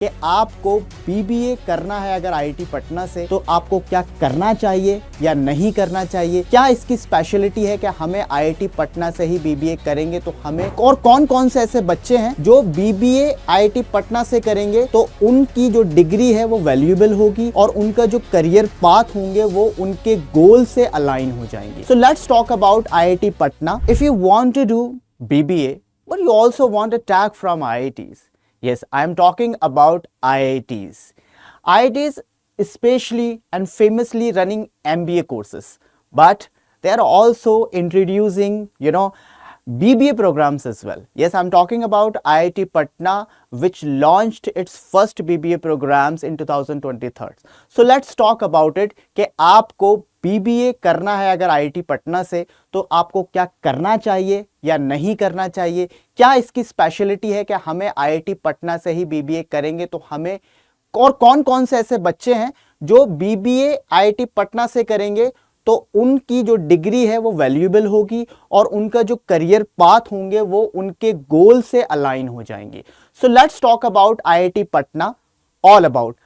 कि आपको बीबीए करना है अगर आईआईटी पटना से तो आपको क्या करना चाहिए या नहीं करना चाहिए, क्या इसकी स्पेशलिटी है कि हमें आईआईटी पटना से ही बीबीए करेंगे तो हमें, और कौन कौन से ऐसे बच्चे हैं जो बीबीए आईआईटी पटना से करेंगे तो उनकी जो डिग्री है वो वैल्यूएबल होगी और उनका जो करियर पाथ होंगे वो उनके गोल से अलाइन हो जाएंगे। So let's talk about IIT Patna. If you want to do BBA but you also want a tag from IITs. Yes, I am talking about IITs. IITs especially and famously running MBA courses, but they are also introducing, BBA programs as well. Yes, I'm talking about IIT Patna, which launched its first BBA programs in 2023. So let's talk about it कि आपको BBA करना है अगर IIT Patna से तो आपको क्या करना चाहिए या नहीं करना चाहिए, क्या इसकी स्पेशलिटी है कि हमें IIT पटना से ही BBA करेंगे तो हमें, और कौन कौन से ऐसे बच्चे हैं जो BBA IIT पटना से करेंगे तो उनकी जो डिग्री है वो वैल्यूएबल होगी और उनका जो करियर पाथ होंगे वो उनके गोल से अलाइन हो जाएंगे। So let's talk about IIT Patna, all about.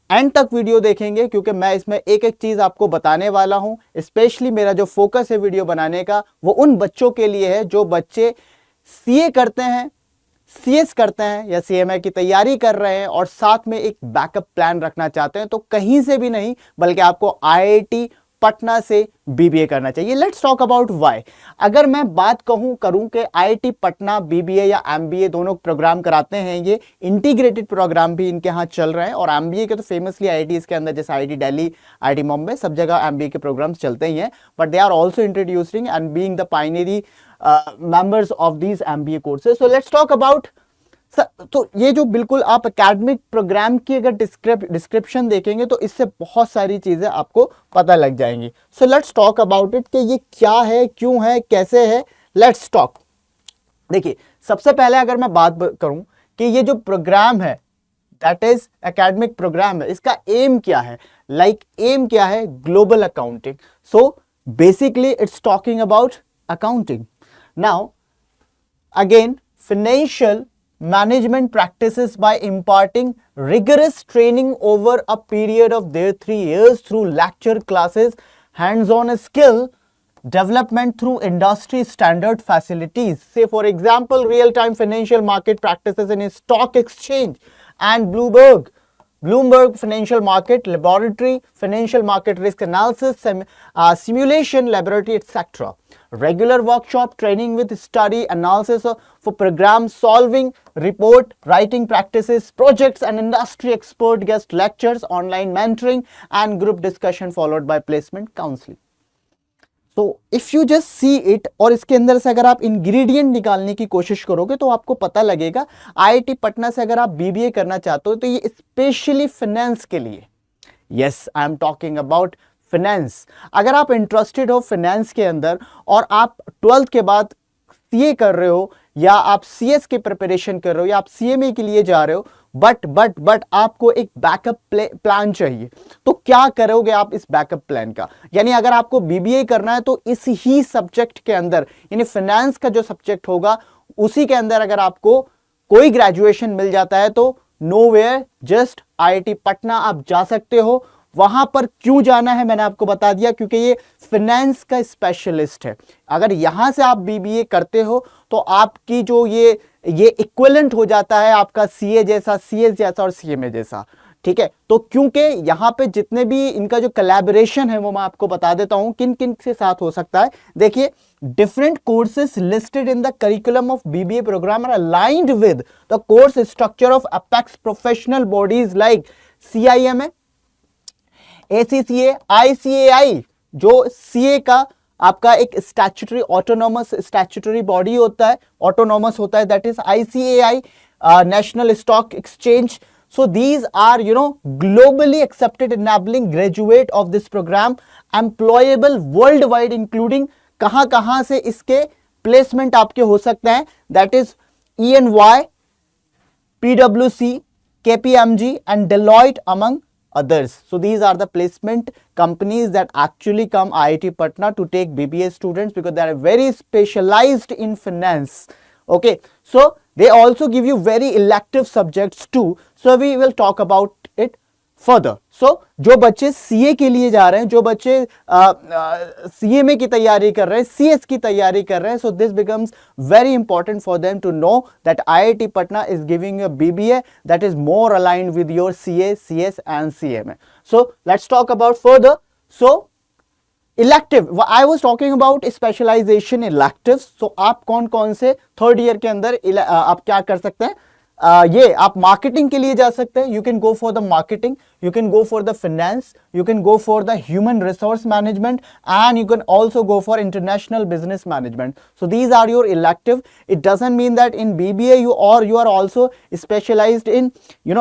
And तक वीडियो देखेंगे क्योंकि मैं इसमें एक एक चीज आपको बताने वाला हूं। स्पेशली मेरा जो फोकस है वीडियो बनाने का वो उन बच्चों के लिए है जो बच्चे सीए करते हैं, सीएस करते हैं या सीएमए की तैयारी कर रहे हैं और साथ में एक बैकअप प्लान रखना चाहते हैं। तो कहीं से भी नहीं बल्कि आपको आईआईटी पटना से बीबीए करना चाहिए। Let's talk about why. अगर मैं बात करूं कि आईआईटी पटना बीबीए या एमबीए दोनों प्रोग्राम कराते हैं, ये इंटीग्रेटेड प्रोग्राम भी इनके यहाँ चल रहे हैं और एमबीए के तो फेमसली आईआईटीज के अंदर जैसे आईआईटी दिल्ली, आईआईटी मुंबई, सब जगह एमबीए के प्रोग्राम्स चलते ही हैं, but they are also introducing and being the pioneering members of these MBA courses. So let's talk about. तो ये जो बिल्कुल आप एकेडमिक प्रोग्राम की अगर डिस्क्रिप्शन देखेंगे तो इससे बहुत सारी चीजें आपको पता लग जाएंगी। सो लेट्स टॉक अबाउट इट कि ये क्या है, क्यों है, कैसे है। Let's talk. देखिए, सबसे पहले अगर मैं बात करूं कि ये जो प्रोग्राम है दैट इज एकेडमिक प्रोग्राम है, इसका एम क्या है, एम क्या है, global accounting. So basically it's talking about accounting. Now again, financial management practices by imparting rigorous training over a period of their 3 years through lecture classes, hands-on skill development through industry standard facilities. Say for example, real-time financial market practices in a stock exchange and Bloomberg Financial Market Laboratory, Financial Market Risk Analysis, Simulation Laboratory, etc. Regular workshop training with study analysis for program solving, report writing practices, projects and industry expert guest lectures, online mentoring and group discussion followed by placement counseling. So if you just see it, और इसके अंदर से अगर आप ingredient निकालने की कोशिश करोगे तो आपको पता लगेगा आईआईटी पटना से अगर आप बीबीए करना चाहते हो तो ये स्पेशली फाइनेंस के लिए। Yes, I am talking about finance. अगर आप इंटरेस्टेड हो फाइनेंस के अंदर और आप 12th के बाद सीए कर रहे हो या आप सीएस की प्रिपरेशन कर रहे हो या आप सीएमए के लिए जा रहे हो, बट आपको एक बैकअप प्लान चाहिए, तो क्या करोगे आप इस बैकअप प्लान का? यानी अगर आपको बीबीए करना है तो इस ही सब्जेक्ट के अंदर, यानी फाइनेंस का जो सब्जेक्ट होगा उसी के अंदर अगर आपको कोई ग्रेजुएशन मिल जाता है तो नोवेयर, जस्ट आईआईटी पटना आप जा सकते हो। वहां पर क्यों जाना है मैंने आपको बता दिया, क्योंकि ये फाइनेंस का स्पेशलिस्ट है। अगर यहां से आप बीबीए करते हो तो आपकी जो ये इक्विवेलेंट हो जाता है आपका सीए जैसा, सीएस जैसा और सीएमए जैसा। ठीक है, तो क्योंकि यहां पे जितने भी इनका जो कोलैबोरेशन है वो मैं आपको बता देता हूं किन किन के साथ हो सकता है। देखिए, different courses listed in the curriculum of BBA program are aligned with the course structure of apex professional bodies like CIMA, ACCA, ICAI, जो सीए का आपका एक स्टैट्यूटरी ऑटोनॉमस स्टैट्यूटरी बॉडी होता है, ऑटोनॉमस होता है, that is ICAI, national stock exchange. So these are, globally accepted enabling graduate of this program employable worldwide, including कहां से इसके प्लेसमेंट आपके हो सकते हैं, that is ENY, PwC, KPMG and Deloitte among others. So these are the placement companies that actually come IIT Patna to take BBA students because they are very specialized in finance. Okay, so They also give you very elective subjects too, so we will talk about it further. So जो बच्चे CA के लिए जा रहे हैं, जो बच्चे CMA की तैयारी कर रहे हैं, सीएस की तैयारी कर रहे हैं, so this becomes very important for them to know that IIT Patna is giving you a BBA that is more aligned with your CA, CS and CMA. So let's talk about further. So elective, I was talking about specialisation elective. So आप कौन कौन से third year के अंदर आप क्या कर सकते हैं, ये आप मार्केटिंग के लिए जा सकते हैं. You can go for the marketing, you can go for the finance, you can go for the human resource management and you can also go for international business management. So these are your elective. It doesn't mean that in BBA you are also specialized in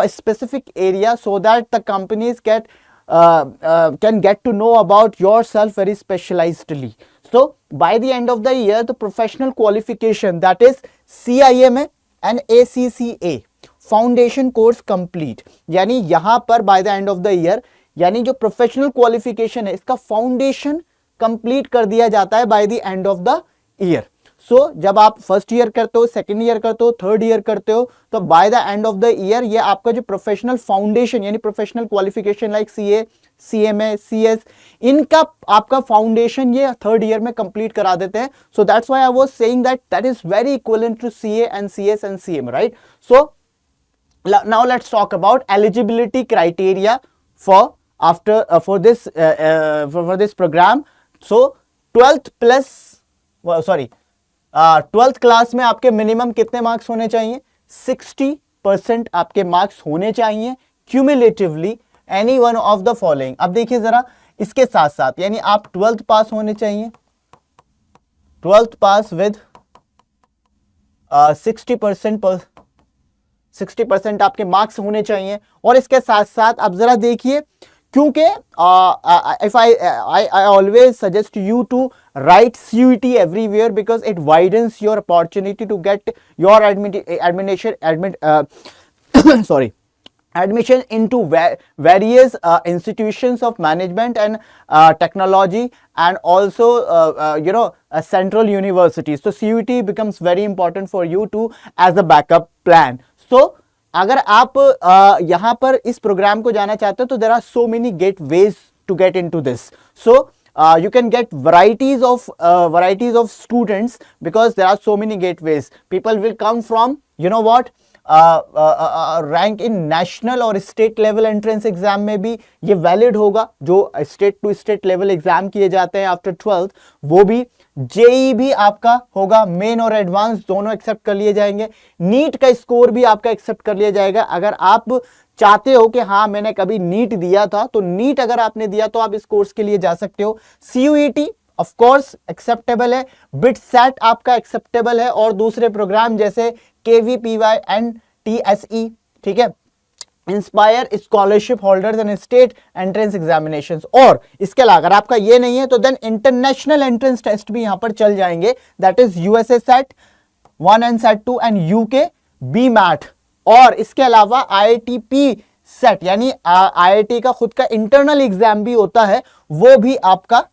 specific area, so that the companies can get to know about yourself very specializedly. So by the end of the year, the professional qualification, that is CIMA and ACCA foundation course complete. यानी यहाँ पर by the end of the year, यानी जो professional qualification है इसका foundation complete कर दिया जाता है by the end of the year. सो जब आप फर्स्ट ईयर करते हो, सेकेंड ईयर करते हो, थर्ड ईयर करते हो, तो by the end of the year ये आपका जो प्रोफेशनल फाउंडेशन यानी professional qualification like CA, CMA, CS, इनका आपका फाउंडेशन ये थर्ड ईयर में कंप्लीट करा देते हैं. So that's why I was saying that is very equivalent to CA and CS and CMA, right. So now let's talk about eligibility criteria for this program. So 12th plus, sorry, 12th class में आपके minimum कितने marks होने चाहिए? 60% आपके marks होने चाहिए cumulatively any one of the following. अब देखिए जरा इसके साथ साथ, यानी आप 12th पास होने चाहिए, 12th पास विद 60% आपके मार्क्स होने चाहिए. और इसके साथ साथ अब जरा देखिए, क्योंकि if I always suggest you to write CUET everywhere because it widens your opportunity to get your admission into various institutions of management and technology and also central universities. So CUET becomes very important for you to as a backup plan. So अगर आप यहाँ पर इस programme को जाना चाहते हो तो there are so many gateways to get into this. So you can get varieties of students because there are so many gateways. People will come from rank in national और state level entrance exam में भी ये valid होगा. जो state to state level exam किए जाते हैं after 12th, वो भी जेई भी आपका होगा. मेन और एडवांस दोनों एक्सेप्ट कर लिए जाएंगे. नीट का स्कोर भी आपका एक्सेप्ट कर लिया जाएगा. अगर आप चाहते हो कि हाँ मैंने कभी नीट दिया था, तो नीट अगर आपने दिया तो आप इस कोर्स के लिए जा सकते हो. सीयूईटी ऑफ कोर्स एक्सेप्टेबल है, बिट सेट आपका एक्सेप्टेबल है, और दूसरे प्रोग्राम जैसे केवीपीवाई एंड टीएसई, ठीक है, inspire scholarship holders and state entrance examinations. और इसके अलावा अगर आपका ये नहीं है तो देन इंटरनेशनल एंट्रेंस टेस्ट भी यहां पर चल जाएंगे. That is USA SAT 1 and SAT 2 and UK BMAT. और इसके अलावा आईआईटीपी सेट यानी आईआईटी का खुद का इंटरनल एग्जाम भी होता है, वो भी आपका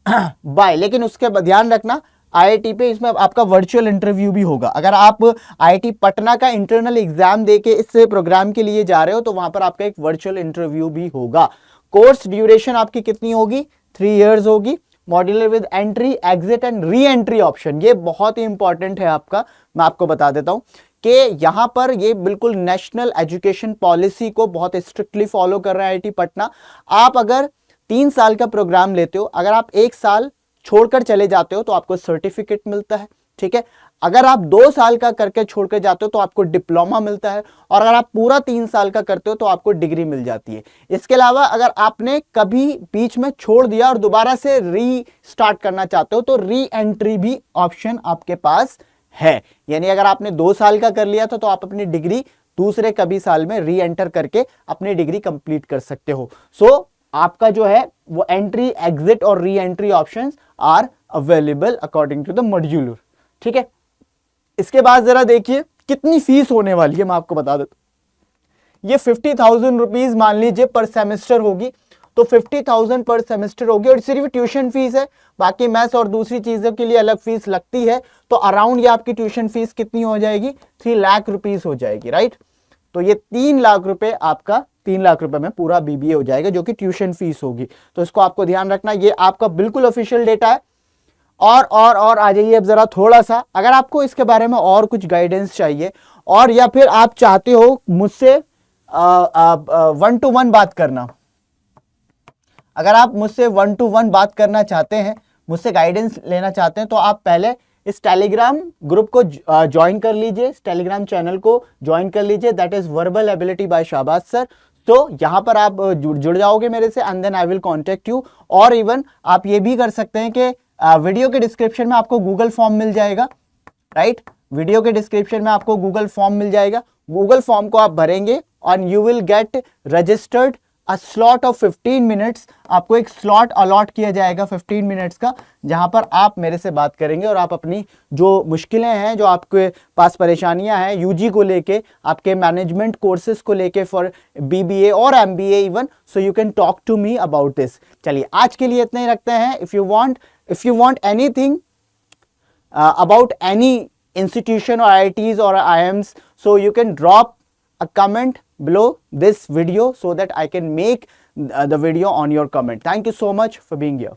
बाय. लेकिन उसके ध्यान रखना आईआईटी पे इसमें आपका वर्चुअल इंटरव्यू भी होगा. अगर आप आईआईटी पटना का इंटरनल एग्जाम देके इस प्रोग्राम के लिए जा रहे हो तो वहां पर आपका एक वर्चुअल इंटरव्यू भी होगा. कोर्स ड्यूरेशन आपकी कितनी होगी? 3 इयर्स होगी. Modular with entry, exit and re entry option, ये बहुत ही इंपॉर्टेंट है आपका. मैं आपको बता देता हूं कि यहां पर ये बिल्कुल नेशनल एजुकेशन पॉलिसी को बहुत स्ट्रिक्टली फॉलो कर रहा है आईआईटी पटना. आप अगर 3 साल का प्रोग्राम लेते हो, अगर आप 1 साल छोड़कर चले जाते हो तो आपको सर्टिफिकेट मिलता है, ठीक है. अगर आप 2 साल का करके छोड़कर जाते हो तो आपको डिप्लोमा मिलता है, और अगर आप पूरा 3 साल का करते हो तो आपको डिग्री मिल जाती है. इसके अलावा अगर आपने कभी बीच में छोड़ दिया और दोबारा से री स्टार्ट करना चाहते हो तो री एंट्री भी ऑप्शन आपके पास है. यानी अगर आपने 2 साल का कर लिया था तो आप अपनी डिग्री दूसरे कभी साल में री एंटर करके अपनी डिग्री कंप्लीट कर सकते हो. सो आपका जो है वो एंट्री, एग्जिट और re entry options are available according to the modular, ठीक है. इसके बाद जरा देखिए कितनी फीस होने वाली है, मैं आपको बता देता हूं. ये 50,000 रुपीज मान लीजिए पर सेमेस्टर होगी. तो 50,000 पर सेमेस्टर होगी और सिर्फ ट्यूशन फीस है, बाकी मैथ्स और दूसरी चीज़ों के लिए अलग फीस लगती है। तो अराउंड ये आपकी ट्यूशन फीस कितनी हो जाएगी, 3 लाख रुपीस हो जाएगी, राइट। तो ये 3 लाख रुपए आपका 3 लाख रुपए में पूरा बीबीए हो जाएगा जो कि ट्यूशन फीस होगी। तो इसको आपको ध्यान रखना, ये आपका बिल्कुल ऑफिशियल डेटा है। और आ जाइए अब जरा थोड़ा सा, अगर आपको इसके बारे में और कुछ गाइडेंस चाहिए और या फिर आप चाहते हो मुझसे 1-to-1 बात करना, अगर आप मुझसे 1-to-1 बात करना चाहते हैं, मुझसे गाइडेंस लेना चाहते हैं, तो आप पहले इस टेलीग्राम ग्रुप को ज्वाइन कर लीजिए, इस टेलीग्राम चैनल को ज्वाइन कर लीजिए, that is verbal ability by Shahbaz sir. तो यहाँ पर आप जुड़ जाओगे मेरे से and then I will contact you. और इवन आप ये भी कर सकते हैं कि वीडियो के डिस्क्रिप्शन में आपको गूगल फॉर्म मिल जाएगा, राइट। वीडियो के डिस्क्रिप्शन में आपको गूगल फॉर्म मिल जाएगा, गूगल फॉर्म को आप भरेंगे और you will get registered a slot of 15 minutes. आपको एक स्लॉट अलॉट किया जाएगा 15 मिनट्स का, जहां पर आप मेरे से बात करेंगे और आप अपनी जो मुश्किलें हैं, जो आपके पास परेशानियां हैं यूजी को लेके, आपके मैनेजमेंट कोर्सेज को लेके फॉर बीबीए और MBA even, so you can talk to me about this. चलिए आज के लिए इतना ही रखते हैं। If you want anything about any institution or IITs or IIMs, so you can drop a comment below this video so that I can make the video on your comment. Thank you so much for being here.